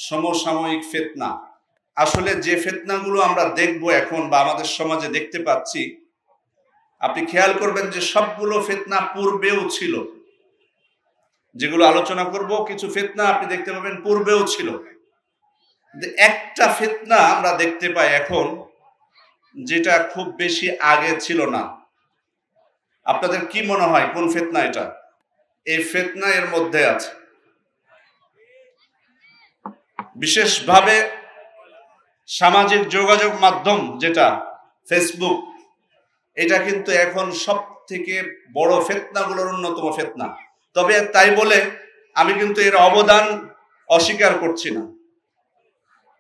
সমসাময়িক ফিতনা। আসলে যে ফিতনাগুলো আমরা দেখব এখন বা আমাদের সমাজে দেখতে পাচ্ছি, আপনি খেয়াল করবেন যে সবগুলো ফিতনা পূর্বেও ছিল। যেগুলো আলোচনা করব, কিছু ফিতনা আপনি দেখতে পাবেন পূর্বেও ছিল। একটা ফিতনা আমরা দেখতে পাই এখন, যেটা খুব বেশি আগে ছিল না। আপনাদের কি মনে হয় কোন ফিতনা এটা? এই ফিতনা এর মধ্যে আছে। বিশেষভাবে সামাজিক যোগাযোগ মাধ্যম যেটা ফেসবুক, এটা কিন্তু এখন সব থেকে বড় ফিতনাগুলোর অন্যতম ফিতনা। তবে তাই বলে আমি কিন্তু এর অবদান অস্বীকার করছি না।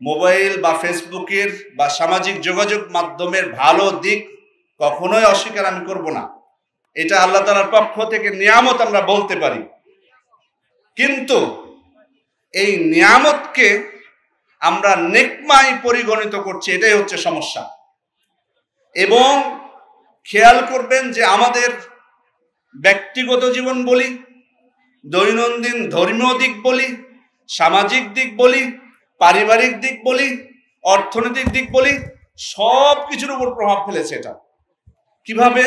মোবাইল বা ফেসবুকের বা সামাজিক যোগাযোগ মাধ্যমের ভালো দিক কখনোই অস্বীকার আমি করব না। এটা আল্লাহ তাআলার পক্ষ থেকে নিয়ামত আমরা বলতে পারি। কিন্তু এই নিয়ামতকে আমরা নেকমায় পরিগণিত করছি, এটাই হচ্ছে সমস্যা। এবং খেয়াল করবেন যে আমাদের ব্যক্তিগত জীবন বলি, দৈনন্দিন ধর্মীয় দিক বলি, সামাজিক দিক বলি, পারিবারিক দিক বলি, অর্থনৈতিক দিক বলি, সব কিছুর উপর প্রভাব ফেলেছে এটা। কিভাবে?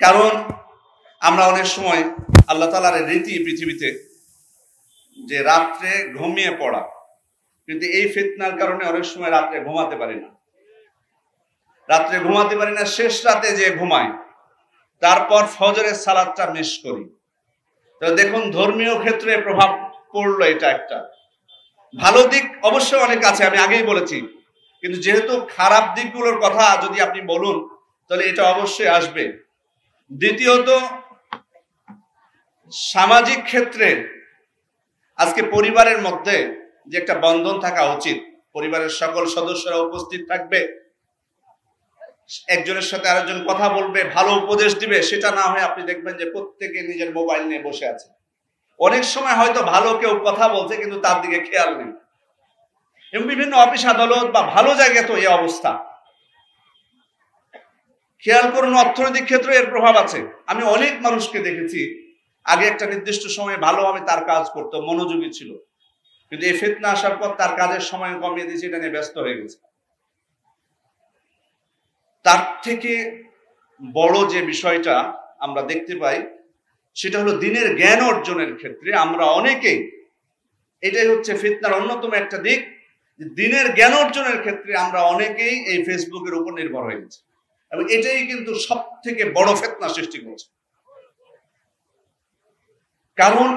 কারণ আমরা অনেক সময় আল্লাহ তাআলার রীতি পৃথিবীতে যে রাত্রে ঘুমিয়ে পড়া, কিন্তু এই ফিতনার কারণে অনেক সময় রাত্রে ঘুমাতে পারি না। শেষ রাতে যে ঘুমাই, তারপর ফজরের সালাতটা মিস করি। তো দেখুন, ধর্মীয় ক্ষেত্রে প্রভাব পড়লো। এটা একটা ভালো দিক অবশ্যই অনেক আছে, আমি আগেই বলেছি, কিন্তু যেহেতু খারাপ দিকগুলোর কথা যদি আপনি বলুন, তাহলে এটা অবশ্যই আসবে। দ্বিতীয়ত, সামাজিক ক্ষেত্রে আজকে পরিবারের মধ্যে যে একটা বন্ধন থাকা উচিত, পরিবারের সকল সদস্যরা উপস্থিত থাকবে, একজনের সাথে আরেকজন কথা বলবে, ভালো উপদেশ দিবে, সেটা না হয় আপনি দেখবেন যে প্রত্যেকে নিজের মোবাইল নিয়ে বসে আছে। অনেক সময় হয়তো ভালো কেউ কথা বলছে, কিন্তু তার দিকে খেয়াল নেই। এবং বিভিন্ন অফিস আদালত বা ভালো জায়গায় তো এই অবস্থা। খেয়াল করুন, অর্থনৈতিক ক্ষেত্রে এর প্রভাব আছে। আমি অনেক মানুষকে দেখেছি, আগে একটা নির্দিষ্ট সময়ে ভালোভাবে তার কাজ করতো, মনোযোগী ছিল, কিন্তু এই ফিতনা আসার পর তার কাজের সময় কমিয়ে দিয়েছে, এটা নিয়ে ব্যস্ত হয়ে গেছে। তার থেকে বড় যে বিষয়টা আমরা দেখতে পাই, সেটা হলো দিনের জ্ঞান অর্জনের ক্ষেত্রে আমরা অনেকেই, এটাই হচ্ছে ফিতনার অন্যতম একটা দিক, দিনের জ্ঞান অর্জনের ক্ষেত্রে আমরা অনেকেই এই ফেসবুকের উপর নির্ভর হয়ে গেছি, এবং এটাই কিন্তু সব থেকে বড় ফিতনা সৃষ্টি করছে। কারণ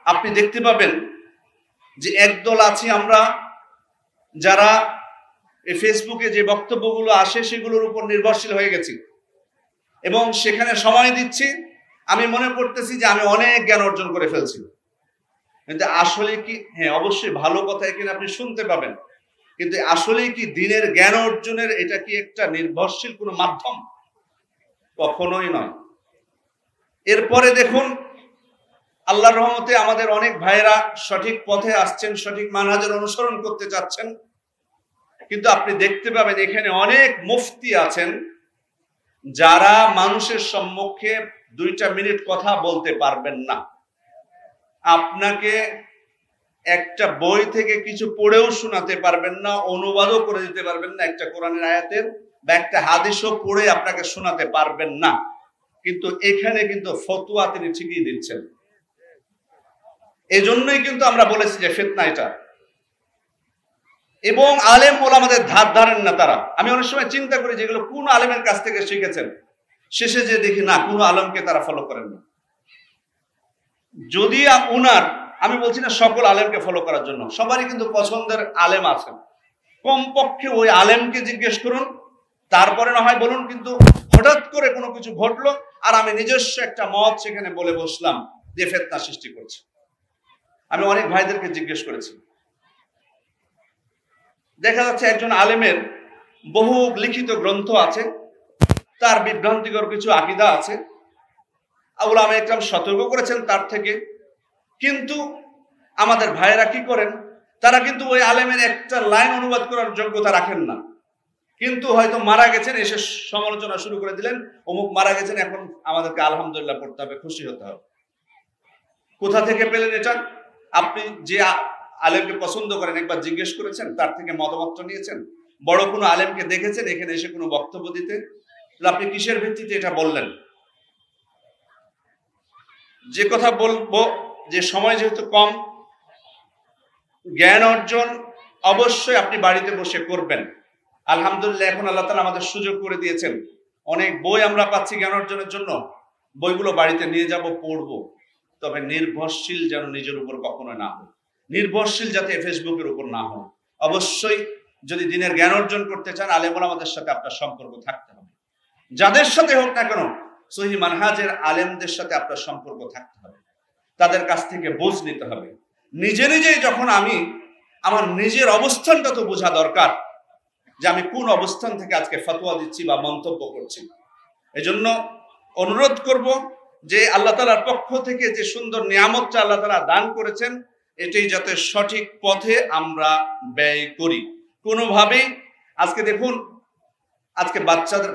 আপনি দেখতে পাবেন যে একদল আছি আমরা, যারা এই ফেসবুকে যে বক্তব্যগুলো আসে সেগুলোর উপর নির্ভরশীল হয়ে গেছি এবং সেখানে সময় দিচ্ছি। আমি মনে করতেছি যে আমি অনেক জ্ঞান অর্জন করে ফেলছি, কিন্তু আসলে কি? হ্যাঁ, অবশ্যই ভালো কথা এখানে আপনি শুনতে পাবেন, কিন্তু আসলে কি দিনের জ্ঞান অর্জনের এটা কি একটা নির্ভরশীল কোনো মাধ্যম? কখনোই নয়। এরপরে দেখুন, আল্লাহর রহমতে আমাদের অনেক ভাইয়েরা সঠিক পথে আসছেন, সঠিক মানহাজের অনুসরণ করতে চাচ্ছেন, কিন্তু আপনি দেখতে পাবেন এখানে অনেক মুফতি আছেন যারা মানুষের সম্মুখে 2 মিনিট কথা বলতে পারবেন না। আপনাকে একটা বই থেকে কিছু পড়েও শোনাতে পারবেন না, অনুবাদও করে দিতে পারবেন না, একটা কোরআনের আয়াতের বা একটা হাদিসও পড়ে আপনাকে শোনাতে পারবেন না, কিন্তু এখানে কিন্তু ফতোয়া তিনি ঠিকই দিচ্ছেন। এজন্যই কিন্তু আমরা বলেছি যে ফিতনা এটা। এবং আলেম ওলামাদের ধার ধারেন না তারা। আমি অনেক সময় চিন্তা করি যেগুলো কোন আলেমের কাছ থেকে শিখেছেন, শেষে যে দেখি না, কোন আলেমকে তারা ফলো করেন না। যদি উনার, আমি বলছি না সকল আলেমকে ফলো করার জন্য, সবারই কিন্তু পছন্দের আলেম আছেন, কমপক্ষে ওই আলেমকে জিজ্ঞেস করুন, তারপরে না হয় বলুন। কিন্তু হঠাৎ করে কোনো কিছু ঘটলো আর আমি নিজস্ব একটা মত সেখানে বলে বসলাম, যে ফিতনা সৃষ্টি করছে। আমি অনেক ভাইদেরকে জিজ্ঞেস করেছি, দেখা যাচ্ছে একজন আলেমের বহু লিখিত গ্রন্থ আছে, তার বিভ্রান্তিকর কিছু আকীদা আছে, উলামা ইকরাম সতর্ক করেছেন তার থেকে, কিন্তু আমাদের ভাইয়েরা কি করেন, তারা কিন্তু ওই আলেমের একটা লাইন অনুবাদ করার যোগ্যতা রাখেন না, কিন্তু হয়তো মারা গেছেন, এসে সমালোচনা শুরু করে দিলেন, অমুক মারা গেছেন, এখন আমাদেরকে আলহামদুলিল্লাহ পড়তে হবে, খুশি হতে হবে। কোথা থেকে পেলেন এটা? আপনি যে আলেমকে পছন্দ করেন একবার জিজ্ঞেস করেছেন, তার থেকে মতামত নিয়েছেন? বড় কোনো আলেমকে দেখেছেন এখানে এসে কোনো বক্তব্য দিতে? আপনি কিসের ভিত্তিতে এটা বললেন? যে কথা বলবো, যে সময় যেহেতু কম, জ্ঞান অর্জন অবশ্যই আপনি বাড়িতে বসে করবেন। আলহামদুলিল্লাহ এখন আল্লাহ তাআলা আমাদের সুযোগ করে দিয়েছেন, অনেক বই আমরা পাচ্ছি জ্ঞান অর্জনের জন্য। বইগুলো বাড়িতে নিয়ে যাব, পড়বো। তবে নির্ভরশীল যেন নিজের উপর কখনো না হয়, নির্ভরশীল যাতে ফেসবুকের উপর না হয়। অবশ্যই যদি দিনের জ্ঞান অর্জন করতে চান, আলেম ওলামাদের সাথে আপনার সম্পর্ক থাকতে হবে। যাদের সাথে হোক না কেন, সহি মানহাজের আলেমদের সাথে আপনার সম্পর্ক থাকতে হবে, তাদের কাছ থেকে বোঝ নিতে হবে। নিজে নিজেই যখন আমি আমার নিজের অবস্থানটা তো বোঝা দরকার, যে আমি কোন অবস্থান থেকে আজকে ফতোয়া দিচ্ছি বা মন্তব্য করছি। এজন্য অনুরোধ করব যে আল্লাহ তাআলার পক্ষ থেকে যে সুন্দর নিয়ামতটা আল্লাহ তাআলা দান করেছেন, এটাই যাতে সঠিক পথে আমরা ব্যয় করি। কোনোভাবেই আজকে দেখুন, আজকে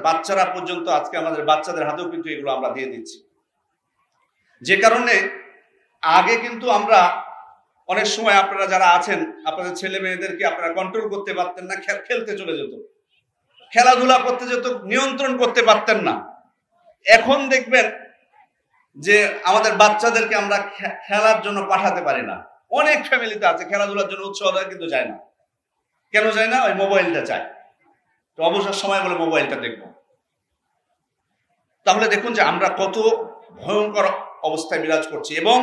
বাচ্চারা পর্যন্ত, আজকে আমাদের বাচ্চাদের হাতেও কিন্তু এগুলো আমরা দিয়ে দিচ্ছি। যে কারণে আগে কিন্তু আমরা অনেক সময়, আপনারা যারা আছেন, আপনাদের ছেলে মেয়েদেরকে আপনারা কন্ট্রোল করতে পারতেন না, খেলতে চলে যেত, খেলাধুলা করতে যেত, নিয়ন্ত্রণ করতে পারতেন না। এখন দেখবেন যে আমাদের বাচ্চাদেরকে আমরা খেলার জন্য পাঠাতে পারি না। অনেক ফ্যামিলিতে আছে খেলাধুলার জন্য উৎসাহ দেয়, কিন্তু যায় না। কেন যায় না? ওই মোবাইলটা চায়, তো অবসর সময় বলে মোবাইলটা দেখবো। তাহলে দেখুন যে আমরা কত ভয়ঙ্কর অবস্থায় বিরাজ করছি। এবং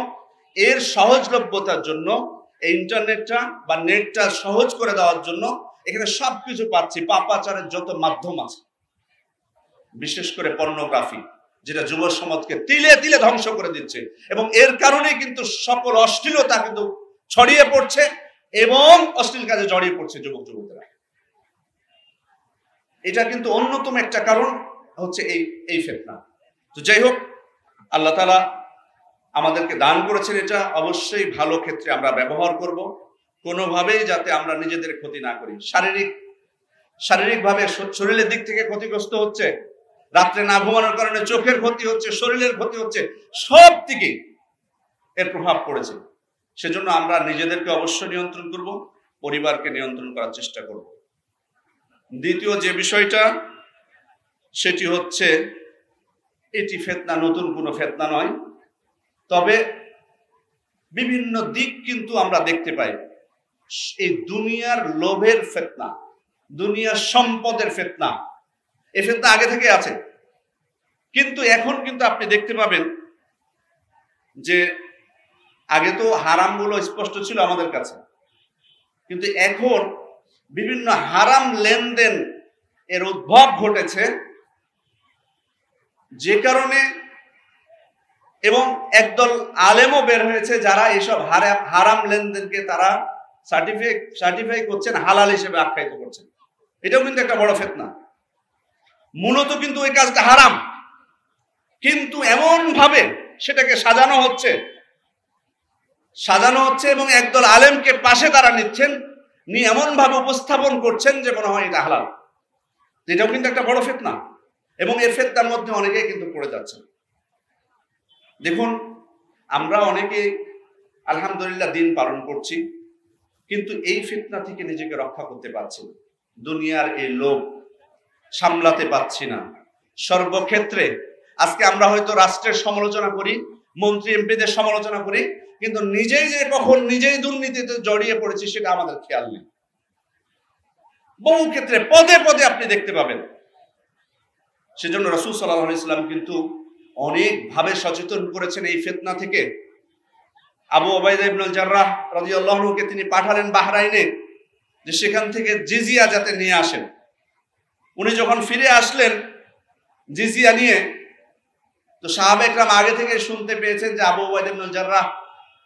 এর সহজলভ্যতার জন্য এই ইন্টারনেটটা বা নেটটা সহজ করে দেওয়ার জন্য এখানে সবকিছু পাচ্ছি। পাপাচারের যত মাধ্যম আছে, বিশেষ করে পর্নোগ্রাফি, যেটা যুব সমাজকে তিলে তিলে ধ্বংস করে দিচ্ছে। এবং এর কারণে কিন্তু সকল অশ্লীলতা কিন্তু ছড়িয়ে পড়ছে এবং অশ্লীল কাজে জড়িয়ে পড়ছে যুবক যুবতীরা। এটা কিন্তু অন্যতম একটা কারণ হচ্ছে এই ফিতনা। তো যাই হোক, আল্লাহ তাআলা আমাদেরকে দান করেছেন, এটা অবশ্যই ভালো ক্ষেত্রে আমরা ব্যবহার করব, কোনোভাবেই যাতে আমরা নিজেদের ক্ষতি না করি। শারীরিকভাবে শরীরের দিক থেকে ক্ষতিগ্রস্ত হচ্ছে, রাত্রে না ঘুমানোর কারণে চোখের ক্ষতি হচ্ছে, শরীরের ক্ষতি হচ্ছে, সব দিকে এর প্রভাব পড়েছে। সেজন্য আমরা নিজেদেরকে অবশ্যই নিয়ন্ত্রণ করব, পরিবারকে নিয়ন্ত্রণ করার চেষ্টা করব। দ্বিতীয় যে বিষয়টা, সেটি হচ্ছে এটি ফিতনা, নতুন কোনো ফিতনা নয়, তবে বিভিন্ন দিক কিন্তু আমরা দেখতে পাই। এই দুনিয়ার লোভের ফিতনা, দুনিয়ার সম্পদের ফিতনা, এই ফিতনা আগে থেকে আছে। কিন্তু এখন কিন্তু আপনি দেখতে পাবেন যে আগে তো হারামগুলো স্পষ্ট ছিল আমাদের কাছে, কিন্তু এখন বিভিন্ন হারাম লেনদেন এর উদ্ভব ঘটেছে, যে কারণে এবং একদল আলেমও বের হয়েছে যারা এইসব হারাম লেনদেনকে তারা সার্টিফাই করছেন, হালাল হিসেবে আখ্যায়িত করছেন। এটাও কিন্তু একটা বড় ফিতনা। মূলত কিন্তু ওই কাজটা হারাম, কিন্তু এমন ভাবে সেটাকে সাজানো হচ্ছে এবং একদল আলেমকে পাশে তারা নিচ্ছেন, নিয়ে এমন ভাবে উপস্থাপন করছেন যে মনে হয় এটা হালাল। এটাও কিন্তু একটা বড় ফিতনা, এবং এই ফিতনার মধ্যে অনেকেই কিন্তু পড়ে যাচ্ছে। দেখুন, আমরা অনেকে আলহামদুলিল্লাহ দিন পালন করছি, কিন্তু এই ফিতনা থেকে নিজেকে রক্ষা করতে পারছি না। দুনিয়ার এই লোভ সামলাতে পারছি না। সর্বক্ষেত্রে আজকে আমরা হয়তো রাষ্ট্রের সমালোচনা করি, মন্ত্রী এমপিদের সমালোচনা করি, কিন্তু নিজেই যে কখন নিজেই দুর্নীতিতে জড়িয়ে পড়েছি সেটা আমাদের খেয়াল নেই। বহু ক্ষেত্রে পদে পদে আপনি দেখতে পাবেন। সেজন্য রাসূল সাল্লাল্লাহু আলাইহি ওয়াসাল্লাম কিন্তু অনেক ভাবে সচেতন করেছেন এই ফিতনা থেকে। আবু উবাইদা ইবনুল জাররাহ রাদিয়াল্লাহু আনহুকে তিনি পাঠালেন বাহরাইনে, যে সেখান থেকে জিজিয়া যাতে নিয়ে আসেন। উনি যখন ফিরে আসলেন জিজিয়া নিয়ে, তো সাহাবা একরাম আগে থেকে শুনতে পেয়েছেন যে আবু উবাইদা ইবনুল জাররাহ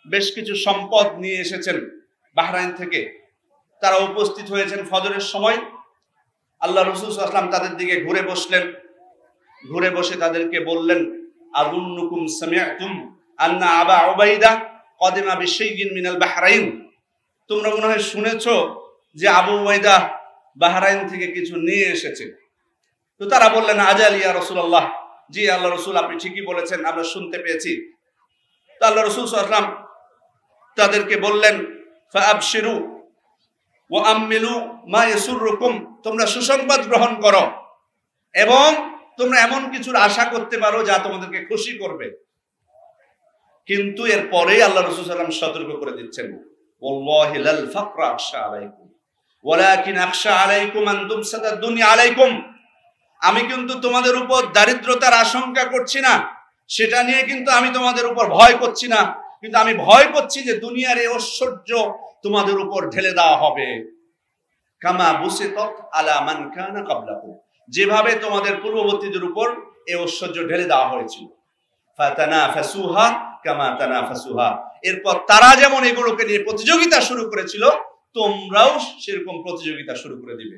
বেশ কিছু সম্পদ নিয়ে এসেছেন বাহরাইন থেকে। তারা উপস্থিত হয়েছেন ফজরের সময়। আল্লাহ রাসূল সাল্লাল্লাহু আলাইহি ওয়াসাল্লাম তাদের দিকে ঘুরে বসলেন। ঘুরে বসে তাদেরকে বললেন, আযুন্নুকুম সামি'তুম আন্না আবা উবাইদা কদিমা বিশাইইন মিনাল বাহরাইন। তোমরা মনে হয় শুনেছো যে আবু উবাইদা বাহরাইন থেকে কিছু নিয়ে এসেছে। তো তারা বললেন, আজাল ইয়া রাসূলুল্লাহ, জি আল্লাহ রাসূল, আপনি ঠিকই বলেছেন, আমরা শুনতে পেয়েছি। তো আল্লাহ রাসূল সাল্লাল্লাহু আলাইহি ওয়াসাল্লাম তাদেরকে বললেন, ফাআবশিরু ওয়া আমিলু মা ইয়াসুররুকুম, তোমরা সুসংবাদ গ্রহণ করো এবং তোমরা এমন কিছুর আশা করতে পারো যা তোমাদেরকে খুশি করবে। কিন্তু এরপরেই আল্লাহ রাসূল সাল্লাল্লাহু আলাইহি ওয়াসাল্লাম সতর্ক করে দিচ্ছেন, ওয়াল্লাহি লাল ফাকরা আখশা আলাইকুম ওয়ালাকিন আখশা আলাইকুম আন তুমসাদা দুনিয়া আলাইকুম। আমি কিন্তু তোমাদের উপর দারিদ্রতার আশঙ্কা করছি না, সেটা নিয়ে কিন্তু আমি তোমাদের উপর ভয় করছি না, কিন্তু আমি ভয় করছি যে দুনিয়ার এই ঐশ্বর্য তোমাদের উপর ঢেলে দেওয়া হবে। কামা বুসিতাত আলা মান কানা ক্বাবলাকুম, যেভাবে তোমাদের পূর্ববর্তীদের উপর এই ঐশ্বর্য ঢেলে দেওয়া হয়েছিল। ফাতানাফাসুহা কামা তানাফাসুহা, এরপর তারা যেমন এগুলোকে নিয়ে প্রতিযোগিতা শুরু করেছিল, তোমরাও সেরকম প্রতিযোগিতা শুরু করে দিবে।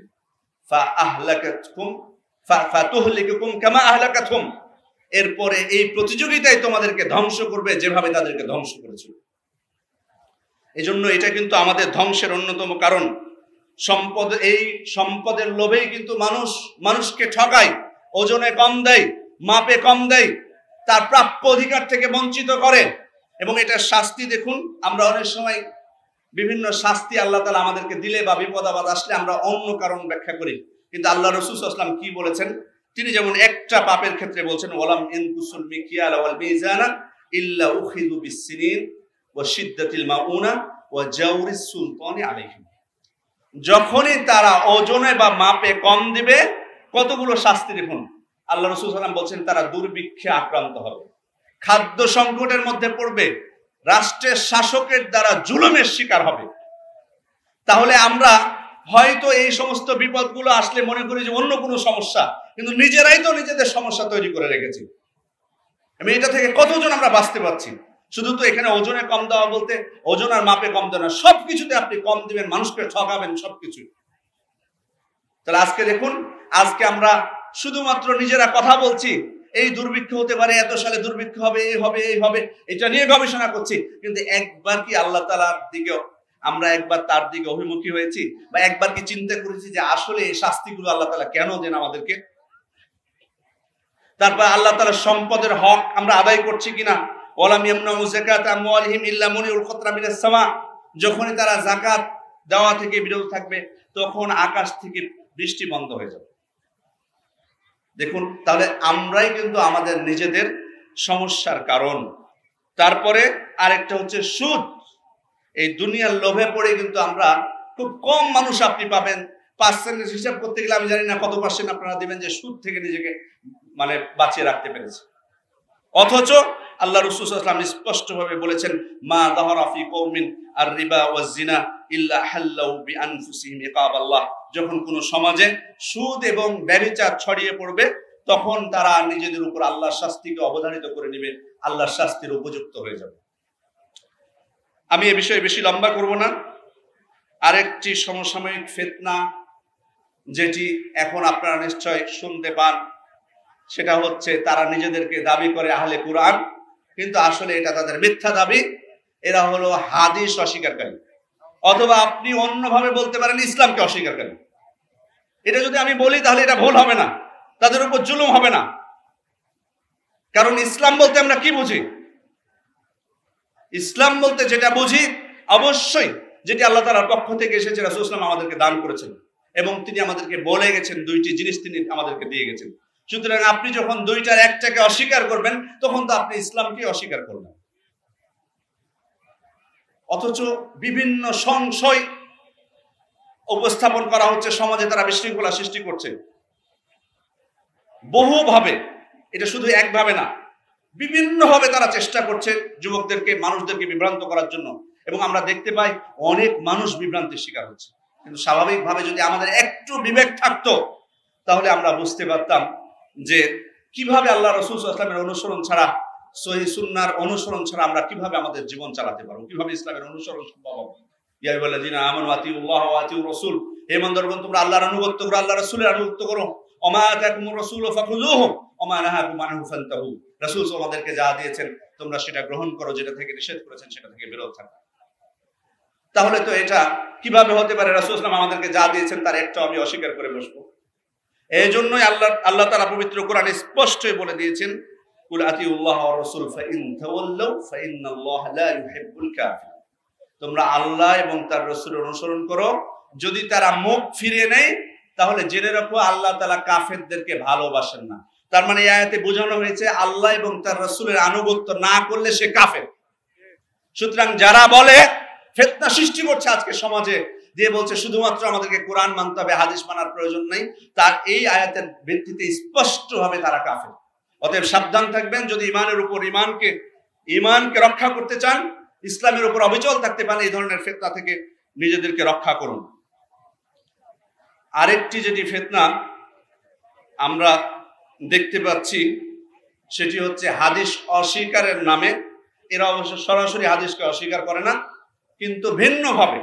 ফাতুহলিকুম কামা আহলাকাতহুম, এরপরে এই প্রতিযোগিতায় তোমাদেরকে ধ্বংস করবে যেভাবে তাদেরকে ধ্বংস করেছিল। এজন্য এটা কিন্তু আমাদের ধ্বংসের অন্যতম কারণ। এই সম্পদের লোভেই কিন্তু মানুষকে ঠকায়, ওজনে কম দেয়, মাপে কম দেয়, তার প্রাপ্য অধিকার থেকে বঞ্চিত করে। এবং এটার শাস্তি দেখুন, আমরা অনেক সময় বিভিন্ন শাস্তি আল্লাহ তাআলা আমাদেরকে দিলে বা বিপদ আপদ আসলে আমরা অন্য কারণ ব্যাখ্যা করি, কিন্তু আল্লাহ রাসূল সাল্লাল্লাহু আলাইহি ওয়াসাল্লাম কি বলেছেন? তিনি যেমন একটা পাপের ক্ষেত্রে বলছেন, ওয়ালাম ইনকুসুল মিকিয়াল ওয়াল মিজানা ইল্লা উখিযু বিসসিনিন ওয়া শিদ্দাতিল মাউনা ওয়া জাওরিস সুলতানি আলাইহিম। যখনই তারা ওজনে বা মাপে কম দিবে, কতগুলো শাস্তি দেখুন। আল্লাহ রাসূল সাল্লাল্লাহু আলাইহি ওয়াসাল্লাম বলছেন তারা দুর্ভিক্ষে আক্রান্ত হবে, খাদ্য সংকটের মধ্যে পড়বে, রাষ্ট্রের শাসকের দ্বারা জুলুমের শিকার হবে। তাহলে আমরা হয়তো এই সমস্ত বিপদগুলো আসলে মনে করি যে অন্য কোনো সমস্যা, কিন্তু নিজেরাই তো নিজেদের সমস্যা তৈরি করে রেখেছি। আমি এটা থেকে কতজন আমরা বাঁচতে পারছি? শুধু তো এখানে ওজনে কম দেওয়া বলতে ওজন আর মাপে কম দেওয়া না, সবকিছুতে আপনি কম দিবেন, মানুষকে ঠকাবেন, সবকিছু। তাহলে আজকে দেখুন, আজকে আমরা শুধুমাত্র নিজেরা কথা বলছি, এই দুর্ভিক্ষ হতে পারে, এত সালে দুর্ভিক্ষ হবে, এই হবে, এই হবে, এটা নিয়ে গবেষণা করছি, কিন্তু একবার কি আল্লাহ তাআলার দিকে আমরা একবার তার দিকে অভিমুখী হয়েছি, বা একবার কি চিন্তা করেছি যে আসলে এই শাস্তিগুলো আল্লাহ তাআলা কেন দেন আমাদেরকে? তারপর আল্লাহ তাআলার সম্পদের হক আমরা আদায় করছি কিনা? ওয়ালাম ইয়ামনাউ যাকাতা আমওয়ালিহিম ইল্লা মুনিউল কতরা মিনাস সামা, যখনই তারা যাকাত দেওয়া থেকে বিরত থাকবে, তখন আকাশ থেকে বৃষ্টি বন্ধ হয়ে যাবে। দেখুন, তাহলে আমরাই কিন্তু আমাদের নিজেদের সমস্যার কারণ। তারপরে আরেকটা হচ্ছে সুদ। এই দুনিয়ার লোভে পড়ে কিন্তু আমরা, খুব কম মানুষ আপনি পাবেন, পার্সেন্টেজ হিসাব করতে গেলে আমি জানি না কত পার্সেন্ট আপনারা দিবেন যে সুদ থেকে নিজেকে বাঁচিয়ে রাখতে পেরেছে। অথচ আল্লাহ রাসূল সাল্লাল্লাহু আলাইহি ওয়াসাল্লাম স্পষ্টভাবে বলেছেন, মা যাহারা ফি কওমিন আর রিবা ওয়াজ জিনা ইল্লা হাল্লাউ বিআনফুসিহিম ইকাবাল্লাহ, যখন কোন সমাজে সুদ এবং ব্যভিচার ছড়িয়ে পড়বে, তখন তারা নিজেদের উপর আল্লাহর শাস্তিকে অবধারিত করে নেবে, আল্লাহর শাস্তির উপযুক্ত হয়ে যাবে। আমি এ বিষয়ে বেশি লম্বা করব না। আরেকটি সমসাময়িক ফিতনা যেটি এখন আপনারা নিশ্চয় শুনতে পান, সেটা হচ্ছে তারা নিজেদেরকে দাবি করে আহলে কুরআন, কিন্তু আসলে এটা তাদের মিথ্যা দাবি। এরা হলো হাদিস অস্বীকারী, অথবা আপনি অন্যভাবে বলতে পারেন ইসলামকে অস্বীকারী। এটা যদি আমি বলি তাহলে এটা ভুল হবে না, তাদের উপর জুলুম হবে না। কারণ ইসলাম বলতে আমরা কি বুঝি? ইসলাম বলতে যেটা বুঝি, অবশ্যই যেটি আল্লাহ তাআলার পক্ষ থেকে এসেছে, রাসূল সাল্লাল্লাহু আলাইহি ওয়াসাল্লাম আমাদেরকে দান করেছেন এবং তিনি আমাদেরকে বলে গেছেন, দুইটি জিনিস তিনি আমাদেরকে দিয়ে গেছেন। সুতরাং আপনি যখন দুইটার একটাকে অস্বীকার করবেন, তখন তো আপনি ইসলামকে অস্বীকার করবেন। অথচ বিভিন্ন সংশয় উপস্থাপন করা হচ্ছে সমাজে, তারা বিশৃঙ্খলা সৃষ্টি করছে বহুভাবে, এটা শুধু একভাবে না, বিভিন্নভাবে তারা চেষ্টা করছে যুবকদেরকে, মানুষদেরকে বিভ্রান্ত করার জন্য। এবং আমরা দেখতে পাই অনেক মানুষ বিভ্রান্তির শিকার হচ্ছে। কিন্তু স্বাভাবিকভাবে যদি আমাদের একটু বিবেক থাকতো, তাহলে আমরা বুঝতে পারতাম যে কিভাবে আল্লাহ রাসূল সাল্লাল্লাহু আলাইহি ওয়াসাল্লামের অনুসরণ ছাড়া, সহিহ সুন্নাহর অনুসরণ ছাড়া আমরা কিভাবে আমাদের জীবন চালাতে পারবো, কিভাবে ইসলামের অনুসরণ সম্ভব হবে। ইয়া আইয়ুহাল্লাযীনা আমানু আতিউল্লাহ ওয়া আতিউর রাসূল, হে ইমানদারগণ তোমরা আল্লাহর আনুগত্য করো, আল্লাহর রাসূলের আনুগত্য করো। ওমা আতাকুমুর রাসূলু ফাখুযুহু ওমা নাহাকুম আনহু ফান্তাহু, রাসূল আমাদেরকে যা দিয়েছেন তোমরা সেটা গ্রহণ করো, যেটা থেকে নিষেধ করেছেন সেটা থেকে বিরত থাকো। তাহলে তো এটা কিভাবে হতে পারে রাসূল সাল্লাল্লাহু আলাইহি ওয়াসাল্লাম আমাদেরকে যা দিয়েছেন তার একটাও আমি অস্বীকার করে বসবো? এই জন্যই আল্লাহ তাআলা পবিত্র কোরআনে স্পষ্টই বলে দিয়েছেন, কুল আতিউল্লাহ ওয়া রাসূল ফাইন তাওয়াল্লাউ ফাইন্নাল্লাহা লা ইউহিব্বুল কাফিরিন। তোমরা আল্লাহ এবং তার রাসূলের অনুসরণ করো। যদি তারা মুখ ফিরিয়ে নেয় তাহলে জেনে রাখো আল্লাহ তাআলা কাফেরদেরকে ভালোবাসেন না। তার মানে এই আয়াতে বোঝানো হয়েছে আল্লাহ এবং তার রাসূলের আনুগত্য না করলে সে কাফের। সুতরাং যারা বলে ফিতনা সৃষ্টি করছে আজকে সমাজে, দিয়ে বলছে শুধুমাত্র আমাদেরকে কোরআন মানতে হবে, হাদিস মানার প্রয়োজন নেই, তার এই আয়াতের ভিত্তিতে স্পষ্টভাবে তারা কাফের। অতএব সাবধান থাকবেন, যদি ইমানের উপর ইমানকে রক্ষা করতে চান, ইসলামের উপর অবিচল থাকতে পারেন, এই ধরনের ফিতনা থেকে নিজেদেরকে রক্ষা করুন। আরেকটি যেটি ফিতনা আমরা দেখতে পাচ্ছি সেটি হচ্ছে হাদিস অস্বীকারের নামে। এরা অবশ্য সরাসরি হাদিসকে অস্বীকার করে না, কিন্তু ভিন্নভাবে,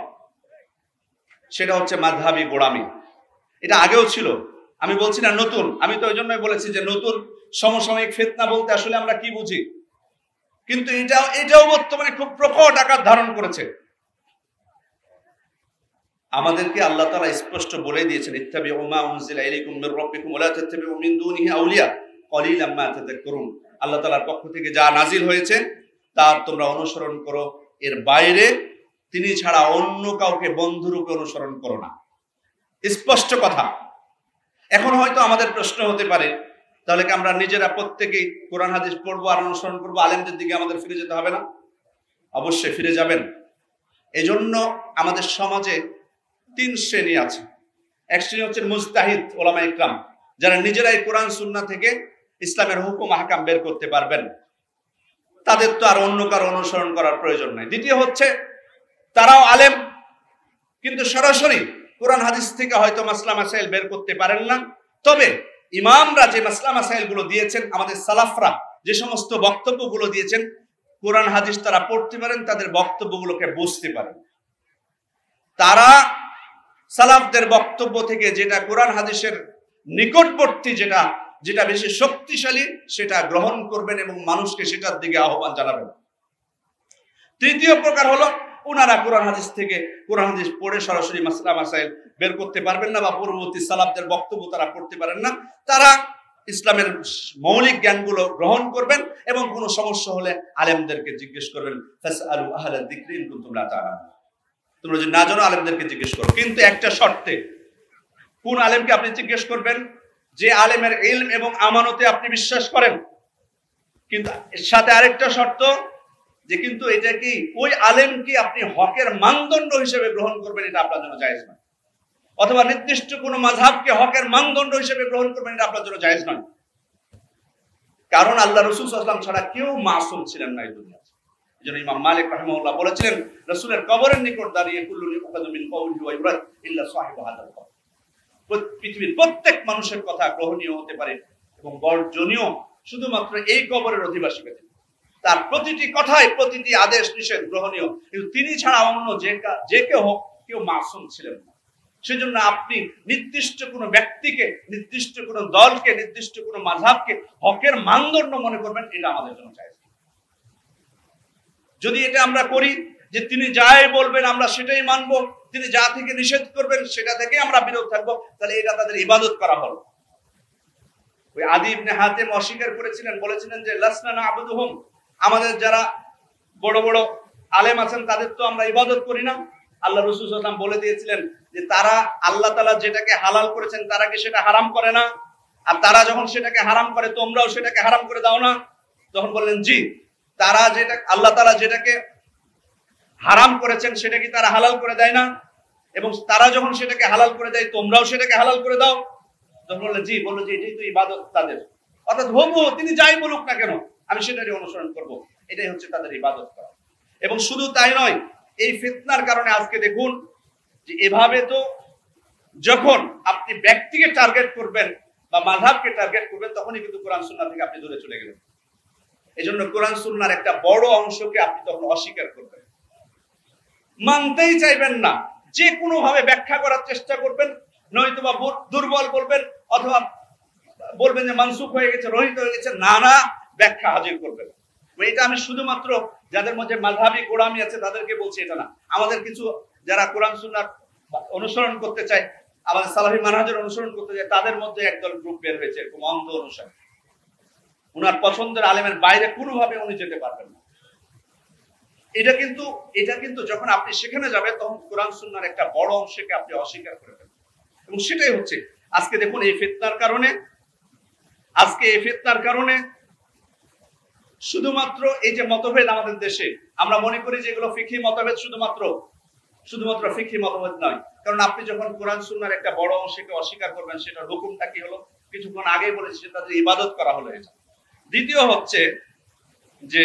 সেটা হচ্ছে মাযহাবী গোড়ামি। এটা আগেও ছিল, আমি বলছি না নতুন। আমি তো ওই জন্যই বলেছি যে নতুন সমসাময়িক ফিতনা বলতে আসলে আমরা কি বুঝি, কিন্তু এটাও বর্তমানে খুব প্রকট আকার ধারণ করেছে। আমাদেরকে আল্লাহ তাআলা স্পষ্ট বলে দিয়েছেন, ইত্তাবিউ মা উনজিলা ইলাইকুম মির রাব্বিকুম ওয়া লা তাত্তাবিউ মিন দুনিহি আউলিয়া ক্বালিলাম মা তাযাক্কারুন। আল্লাহ তাআলার পক্ষ থেকে যা নাজিল হয়েছে তার তোমরা অনুসরণ করো, এর বাইরে তিনি ছাড়া অন্য কাউকে বন্ধুরূপে অনুসরণ করো না। স্পষ্ট কথা। এখন হয়তো আমাদের প্রশ্ন হতে পারে, তাহলে কি আমরা নিজেরা প্রত্যেকেই কোরআন হাদিস পড়বো আর অনুসরণ করবো, আলেমদের দিকে আমাদের ফিরে যেতে হবে না? অবশ্যই ফিরে যাবেন। এজন্য আমাদের সমাজে 3 শ্রেণী আছে। এক শ্রেণী হচ্ছে মুজতাহিদ ওলামা ইকরাম, যারা নিজেরাই কোরআন সুন্নাহ থেকে ইসলামের হুকুম আহকাম বের করতে পারবেন, তাদের তো আর অন্য কারো অনুসরণ করার প্রয়োজন নাই। দ্বিতীয় হচ্ছে তারাও আলেম, কিন্তু সরাসরি কোরআন হাদিস থেকে হয়তো মাসলা মাসাইল বের করতে পারেন না, তবে ইমামরা যে মাসলা মাসাইল গুলো দিয়েছেন, আমাদের সালাফরা যে সমস্ত বক্তব্যগুলো দিয়েছেন, কোরআন হাদিস তারা পড়তে পারেন, তাদের বক্তব্যগুলোকে বুঝতে পারেন। তারা সালাফদের বক্তব্য থেকে যেটা কোরআন হাদিসের নিকটবর্তী, যেটা বেশি শক্তিশালী, সেটা গ্রহণ করবেন এবং মানুষকে সেটার দিকে আহ্বান জানাবেন। তৃতীয় প্রকার হলো ওনারা কোরআন হাদিস থেকে কোরআন হাদিস পড়ে সরাসরি মাসলা মাসাইল বের করতে পারবেন না, বা পূর্ববর্তী সালাফদের বক্তব্য তারা পড়তে পারেন না। তারা ইসলামের মৌলিক জ্ঞানগুলো গ্রহণ করবেন এবং কোনো সমস্যা হলে আলেমদেরকে জিজ্ঞেস করবেন। ফাসআলু আহলা যিকরি ইন কুনতুম লা তা'লামুন। তোমরা যদি না জানো আলেমদেরকে জিজ্ঞেস করো, কিন্তু একটা শর্তে। কোন আলেমকে আপনি জিজ্ঞেস করবেন? যে আলেমের ইলম এবং আমানতে আপনি বিশ্বাস করেন। কিন্তু এর সাথে আরেকটা শর্ত, যে কিন্তু এটা কি ওই আলেমকে আপনি হকের মানদণ্ড হিসেবে গ্রহণ করবেন, এটা আপনার জন্য জায়েজ নয়। অথবা নির্দিষ্ট কোনো মাযহাবকে হকের মানদণ্ড হিসেবে গ্রহণ করবেন, এটা আপনার জন্য জায়েজ নয়। কারণ আল্লাহ রাসূল সাল্লাল্লাহু আলাইহি ওয়াসাল্লাম ছাড়া কেউ মাসুম ছিলেন না এই দুনিয়াতে। এজন্য ইমাম মালিক রাহিমাহুল্লাহ বলেছিলেন, রাসূলের কবরের নিকট দাঁড়িয়ে কুল্লু ইউখাযু মিন কওলিহি ওয়া ইউরাদ ইল্লা সাহিবু হাযাল কবর। পৃথিবীর প্রত্যেক মানুষের কথা গ্রহণীয় হতে পারে এবং বর্জনীয় শুধুমাত্র এই কবরের অধিবাসী ব্যতীত। তার প্রতিটি কথায়, প্রতিটি আদেশ নিষেধ গ্রহণীয়, কিন্তু তিনি ছাড়া অন্য যে কেউ হোক, কেউ মাসুম ছিলেন না। সেজন্য আপনি নির্দিষ্ট কোনো ব্যক্তিকে, নির্দিষ্ট কোনো দলকে, নির্দিষ্ট কোনো মাযহাবকে হকের মানদণ্ড মনে করবেন, এটা আমাদের জন্য জায়েজ। যদি এটা আমরা করি যে তিনি যাই বলবেন আমরা সেটাই মানবো, তিনি যা থেকে নিষেধ করবেন সেটা থেকে আমরা বিরত থাকবো, তাহলে এটা তাদের ইবাদত করা হলো। ওই আদি ইবনে হাতেম অস্বীকার করেছিলেন, বলেছিলেন যে লাসনা না'বুদুহুম, আমাদের যারা বড় বড় আলেম আছেন তাদের তো আমরা ইবাদত করি না। আল্লাহ রাসূল সাল্লাল্লাহু আলাইহি ওয়াসাল্লাম বলে দিয়েছিলেন যে তারা, আল্লাহ তাআলা যেটাকে হালাল করেছেন তারা কি সেটা হারাম করে না? আর তারা যখন সেটাকে হারাম করে তোমরাও সেটাকে হারাম করে দাও না? তখন বললেন জি। তারা যেটা, আল্লাহ তাআলা যেটাকে হারাম করেছেন সেটা কি তারা হালাল করে দেয় না? এবং তারা যখন সেটাকে হালাল করে দেয় তোমরাও সেটাকে হালাল করে দাও? তখন বললেন জি। বললো যে এটাই তো ইবাদত তাদের, অর্থাৎ হবু তিনি যাই বলুক না কেন আমি সেটারই অনুসরণ করব, এটাই হচ্ছে তাদের ইবাদত করা। এবং শুধু তাই নয়, এই ফিতনার কারণে আজকে দেখুন যে এভাবে তো যখন আপনি ব্যক্তিকে টার্গেট করবেন বা মাযহাবকে টার্গেট করবেন, তখনই কিন্তু কোরআন সুন্নাহ থেকে আপনি দূরে চলে গেলেন। এজন্য কোরআন সুন্নাহর একটা বড় অংশকে আপনি তখন অস্বীকার করবেন, মানতেই চাইবেন না, যে কোনো ভাবে ব্যাখ্যা করার চেষ্টা করবেন, নয়তো বা দুর্বল বলবেন, অথবা বলবেন যে মানসুখ হয়ে গেছে, রহিত হয়ে গেছে, নানা ব্যাখ্যা হাজির করবেন। এটা আমি শুধুমাত্র যাদের মধ্যে মাযহাবী গোড়ামি আছে তাদেরকে বলছি, এটা না। আমাদের কিছু যারা কোরআন সুন্নাহ অনুসরণ করতে চায়, আমাদের সালাফি মানহাজের অনুসরণ করতে চায়, তাদের মধ্যে একদল গ্রুপ বের হয়েছে, এরকম অন্ধ অনুসারী। উনার পছন্দের আলেমের বাইরে কোনোভাবে উনি যেতে পারবেন না। এটা কিন্তু যখন আপনি সেখানে যাবেন তখন কোরআন সুন্নাহর একটা বড় অংশকে আপনি অস্বীকার করে ফেলবেন। এবং সেটাই হচ্ছে আজকে দেখুন এই ফিতনার কারণে শুধুমাত্র এই যে মতভেদ আমাদের দেশে, আমরা মনে করি যে এগুলো ফিকহি মতভেদ, শুধুমাত্র ফিকহি মতভেদ নয়। কারণ আপনি যখন কোরআন সুন্নাহর একটা বড় অংশকে অস্বীকার করবেন, সেটার হুকুমটা কি হলো? কিছুক্ষণ আগেই বলেছি, তাদের ইবাদত করা হলো এটা। দ্বিতীয় হচ্ছে যে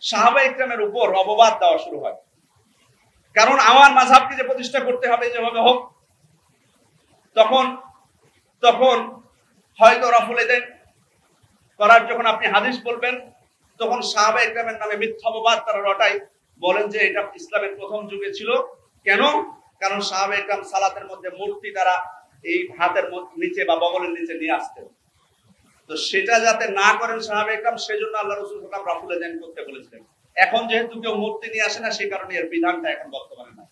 সাহাবায়ে ইকরামের উপর অপবাদ দেওয়া শুরু হয়। কারণ আমার মাযহাবকে যে প্রতিষ্ঠা করতে হবে যেভাবে হোক, তখন হয়তো রফুল এদেন করার যখন আপনি হাদিস বলবেন, তখন সাহাবায়ে ইকরামের নামে মিথ্যা অপবাদ তারা রটায়, বলেন যে এটা ইসলামের প্রথম যুগে ছিল। কেন? কারণ সাহাবায়ে ইকরাম সালাতের মধ্যে মূর্তি তারা এই হাতের নিচে বা বগলের নিচে নিয়ে আসতেন। তো সেটা যাতে না করেন সাহাবায়ে ইকরাম, সেজন্য আল্লাহ রাসূল সাল্লাল্লাহু আলাইহি ওয়াসাল্লাম রফুল এদেন করতে বলেছিলেন। এখন যেহেতু কেউ মূর্তি নিয়ে আসে না, সেই কারণে এর বিধানটা এখন বর্তমানে নাই।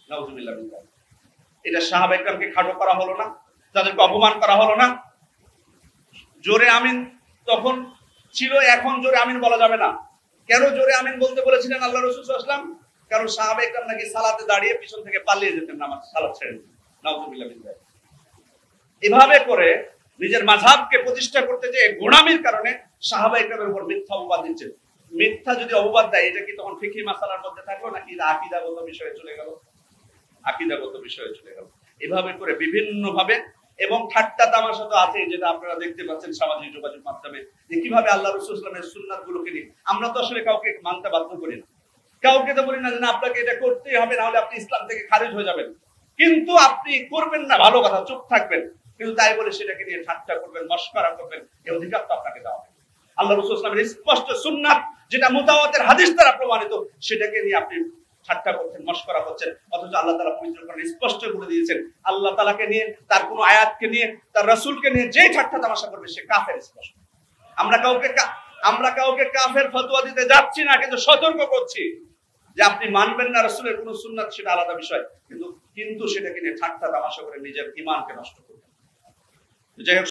নাউযুবিল্লাহ। এটা সাহাবায়ে ইকরামকে খাটো করা হলো না? তাদেরকে অপমান করা হলো না? জোরে আমিন তখন ছিল, এখন জোরে আমিন বলা যাবে না। কেন জোরে আমিন বলতে বলেছিলেন আল্লাহ রাসূল সাল্লাল্লাহু আলাইহি ওয়াসাল্লাম? কারণ সাহাবায়ে ইকরাম নাকি সালাতে দাঁড়িয়ে পিছন থেকে পালিয়ে যেতেন নামাজ সালাত ছেড়ে দিতেন। নাউযুবিল্লাহ। এভাবে করে নিজের মাযহাবকে প্রতিষ্ঠা করতে যে গোঁড়ামির কারণে সাহাবায়ে ইকরামের উপর মিথ্যা অপবাদ দিচ্ছে। মিথ্যা যদি অপবাদ দেয়, এটা কি তখন ফিকহি মাসালার মধ্যে থাকলো নাকি আকীদাগত বিষয়ে চলে গেল? আকীদাগত বিষয়ে চলে গেল। এভাবে করে বিভিন্ন ভাবে, এবং ঠাট্টা তামাশা তো আছে, যেটা আপনারা দেখতে পাচ্ছেন সামাজিক যোগাযোগ মাধ্যমে, যে কিভাবে আল্লাহ রাসূল সাল্লাল্লাহু আলাইহি ওয়াসাল্লামের সুন্নাতগুলোকে নিয়ে আমরা তো আসলে কাউকে মানতে বাধ্য করি না, কাউকে তো বলি না যে আপনাকে এটা করতেই হবে, না হলে আপনি ইসলাম থেকে খারিজ হয়ে যাবেন। কিন্তু আপনি করবেন না, ভালো কথা, চুপ থাকবেন, কিন্তু তাই বলে সেটাকে নিয়ে ঠাট্টা করবেন, মশকরা করবেন, এই অধিকার তো আপনাকে দেওয়া হবে। আল্লাহ রাসূল সাল্লাল্লাহু আলাইহি ওয়াসাল্লামের স্পষ্ট সুন্নাত, যেটা মুতাওয়াতির হাদিস দ্বারা প্রমাণিত, সেটাকে নিয়ে আপনি ঠাট্টা করছেন, মশকরা করছেন। অথচ আল্লাহ তাআলা পবিত্র কোরআনে স্পষ্ট বলে দিয়েছেন, আল্লাহ তাআলাকে নিয়ে, তার কোনো আয়াতকে নিয়ে, তার রাসূলকে নিয়ে যেই ঠাট্টা তামাশা করবে সে কাফের। স্পষ্ট। আমরা কাউকে কাফের ফতোয়া দিতে যাচ্ছি না, কিন্তু সতর্ক করছি যে আপনি মানবেন না রাসূলের কোন সুন্নাত, সেটা আলাদা বিষয়, কিন্তু সেটাকে নিয়ে ঠাট্টা তামাশা করে নিজের ঈমানকে নষ্ট করবেন। যাই হোক।